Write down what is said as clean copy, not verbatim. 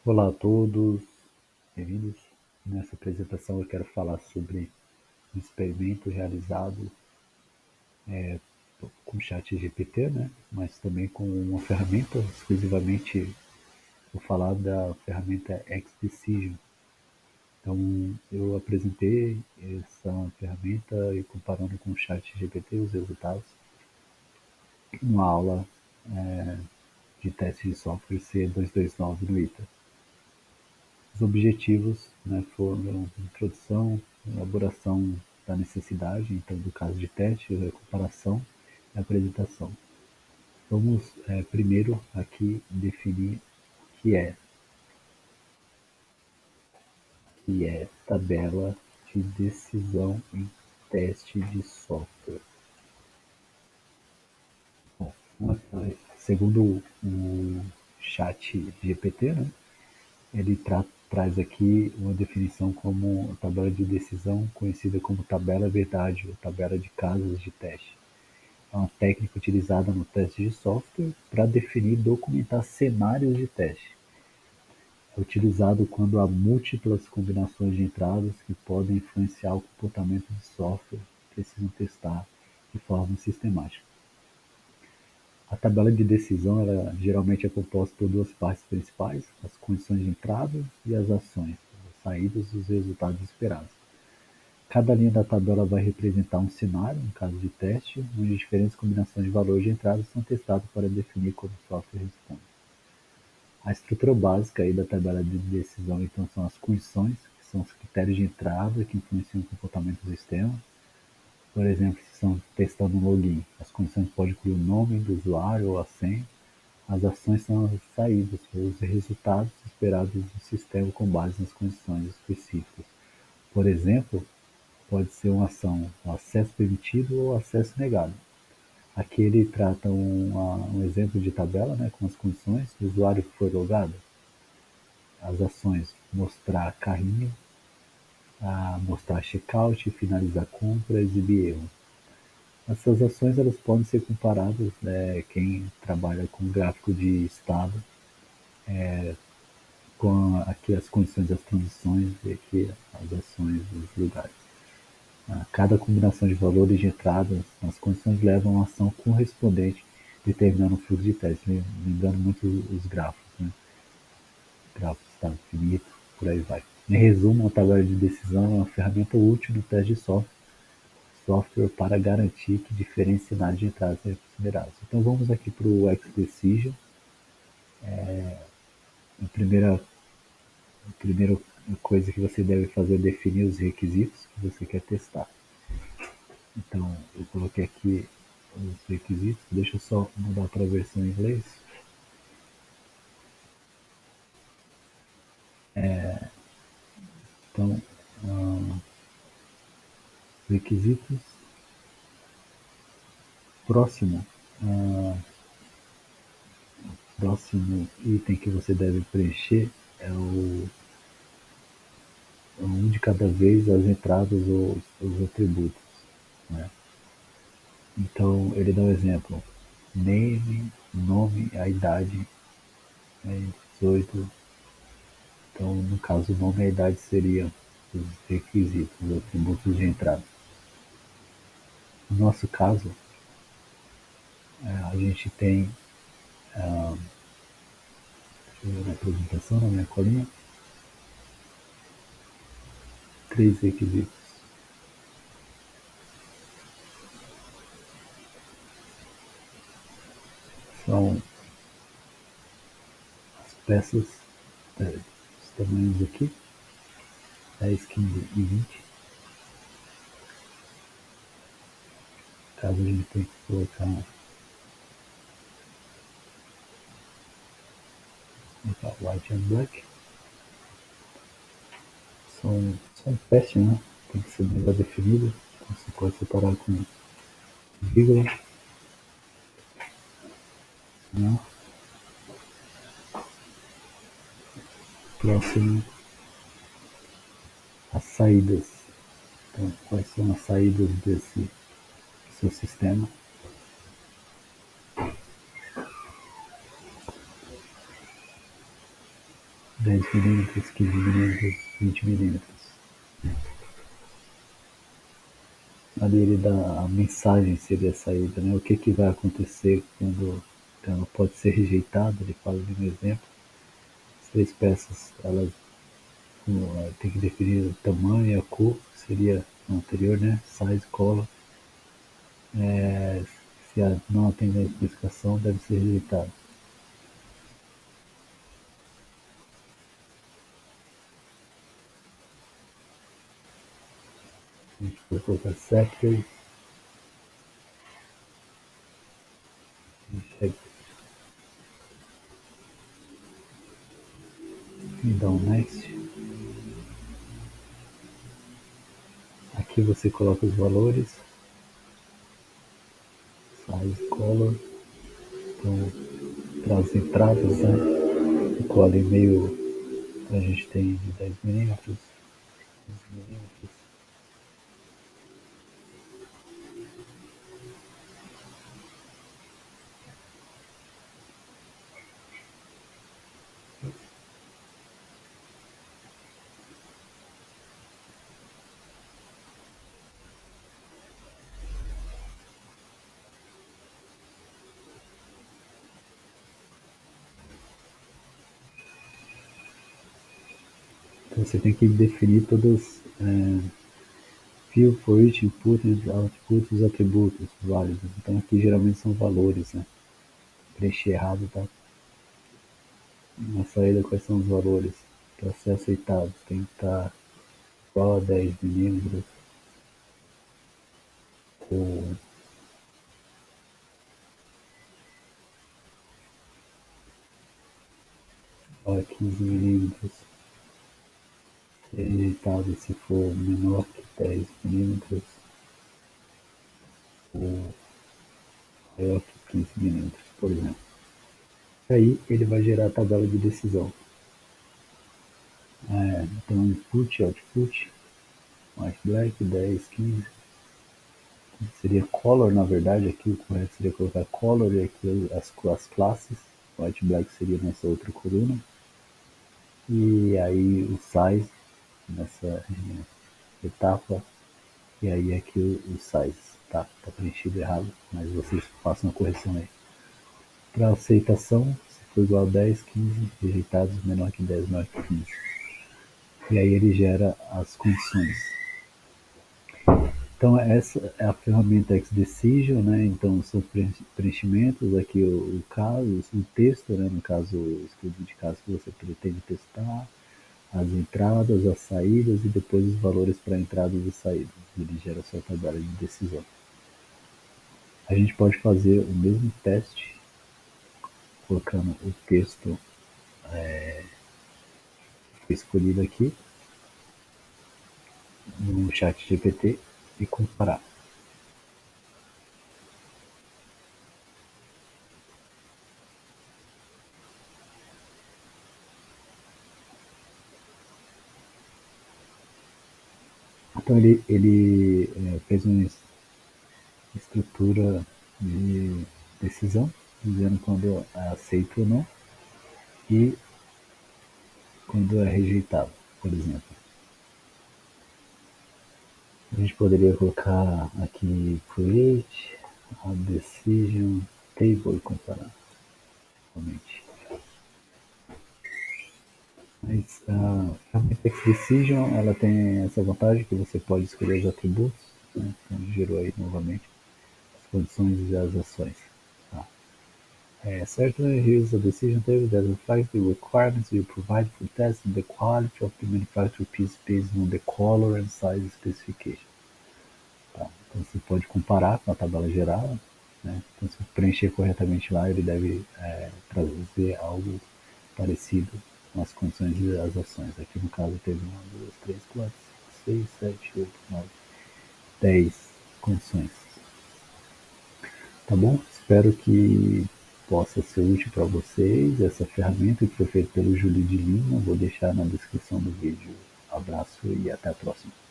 Olá a todos, bem-vindos. Nessa apresentação eu quero falar sobre um experimento realizado com o ChatGPT, né? Mas também com uma ferramenta, exclusivamente vou falar da ferramenta XDecision. Então eu apresentei essa ferramenta e comparando com o ChatGPT os resultados numa aula de teste de software C229 no ITA. Os objetivos, né, foram introdução, elaboração da necessidade, então do caso de teste, comparação e apresentação. Vamos primeiro aqui definir o que é tabela de decisão em teste de software. Bom, segundo o chat GPT, né, ele traz aqui uma definição como tabela de decisão, conhecida como tabela verdade ou tabela de casos de teste. É uma técnica utilizada no teste de software para definir e documentar cenários de teste. É utilizado quando há múltiplas combinações de entradas que podem influenciar o comportamento do software que precisam testar de forma sistemática. A tabela de decisão ela geralmente é composta por duas partes principais, as condições de entrada e as ações, as saídas e os resultados esperados. Cada linha da tabela vai representar um cenário, um caso de teste, onde diferentes combinações de valores de entrada são testadas para definir como o software responde. A estrutura básica aí da tabela de decisão então são as condições, que são os critérios de entrada que influenciam o comportamento do sistema. Por exemplo, se estão testando um login, as condições podem incluir o nome do usuário ou a senha. As ações são as saídas, os resultados esperados do sistema com base nas condições específicas. Por exemplo, pode ser uma ação, o acesso permitido ou acesso negado. Aqui ele trata um exemplo de tabela, né, com as condições. O usuário foi logado, as ações mostrar carrinho, mostrar checkout, finalizar compra, exibir erro. Essas ações elas podem ser comparadas, né, quem trabalha com gráfico de estado, com aqui as condições das transições e aqui as ações dos lugares. Cada combinação de valores de entrada nas condições leva a uma ação correspondente, determinando o fluxo de teste, lembrando muito os gráficos, né? Gráfico de estado finito, por aí vai. Em resumo, a tabela de decisão é uma ferramenta útil no teste de software para garantir que diferentes cenários de entrada sejam considerados. Então vamos aqui para o XDecision. A primeira coisa que você deve fazer é definir os requisitos que você quer testar. Então, eu coloquei aqui os requisitos. Deixa eu só mudar para a versão em inglês. Então, requisitos. Próximo, próximo item que você deve preencher é um de cada vez as entradas ou os atributos, né? Então, ele dá um exemplo. Name, nome, a idade, né, 18. Então, no caso, o nome e a idade seriam os requisitos, os atributos de entrada. No nosso caso, a gente tem na apresentação, na minha colinha, três requisitos. São as peças, os tamanhos aqui, 10, 15 e 20. Caso a gente tenha que colocar white and black, são peças, né? Tem que ser melhor definido. Então você pode separar com vírgula, né? Próximo, as saídas. Então, quais são as saídas desse seu sistema? 10 mm, 15 mm, 20 mm. Ali ele dá a mensagem seria a saída, né? O que, que vai acontecer quando ela pode ser rejeitada, ele fala de um exemplo. As três peças, elas tem que definir o tamanho e a cor, que seria o anterior, né? Size, color. Se não atender a especificação, deve ser rejeitado. A gente pode colocar sectors, e dá um next. Aqui você coloca os valores, size, color, então para as entradas, né? Ficou ali meio, a gente tem de 10 mm, 15 mm. Então você tem que definir todas field for each input and output os atributos válidos. Então aqui geralmente são valores, né? Preencher errado, tá? Na saída quais são os valores para ser aceitado? Tem que estar igual a 10 mm ou a 15 mm, ser rejeitado se for menor que 10 mm ou maior que 15 mm, por exemplo. Aí ele vai gerar a tabela de decisão. Então input, output, white, black, 10, 15. Seria color, na verdade, aqui o correto seria colocar color e aqui as classes. White, black seria nessa outra coluna. E aí o size nessa etapa. E aí aqui o size. Tá preenchido errado, mas vocês façam a correção aí. Para aceitação, se for igual a 10, 15, rejeitados menor que 10, menor que 15. E aí ele gera as condições. Então essa é a ferramenta X-Decision, né? Então são preenchimentos, aqui o caso, o texto, né? No caso o estudo de caso que você pretende testar, as entradas, as saídas e depois os valores para entradas e saídas. Ele gera a sua tabela de decisão. A gente pode fazer o mesmo teste colocando o texto escolhido aqui no chat GPT e comparar. Então ele fez uma estrutura de decisão, dizendo quando é aceito ou não e quando é rejeitado, por exemplo. A gente poderia colocar aqui create a decision table e comparar somente. Mas a ferramenta X-Decision ela tem essa vantagem que você pode escolher os atributos, né? Então gerou aí novamente as condições e as ações. Tá? Certainly, here is a decision table that reflects the requirements you provide for testing the quality of the manufactured piece based on the color and size specification. Tá? Então você pode comparar com a tabela geral, né? Então se preencher corretamente lá, ele deve trazer algo parecido com as condições e as ações. Aqui no caso teve 1, 2, 3, 4, 5, 6, 7, 8, 9, 10 condições. Tá bom? Espero que possa ser útil para vocês essa ferramenta que foi feita pelo Júlio de Lima. Vou deixar na descrição do vídeo. Abraço e até a próxima.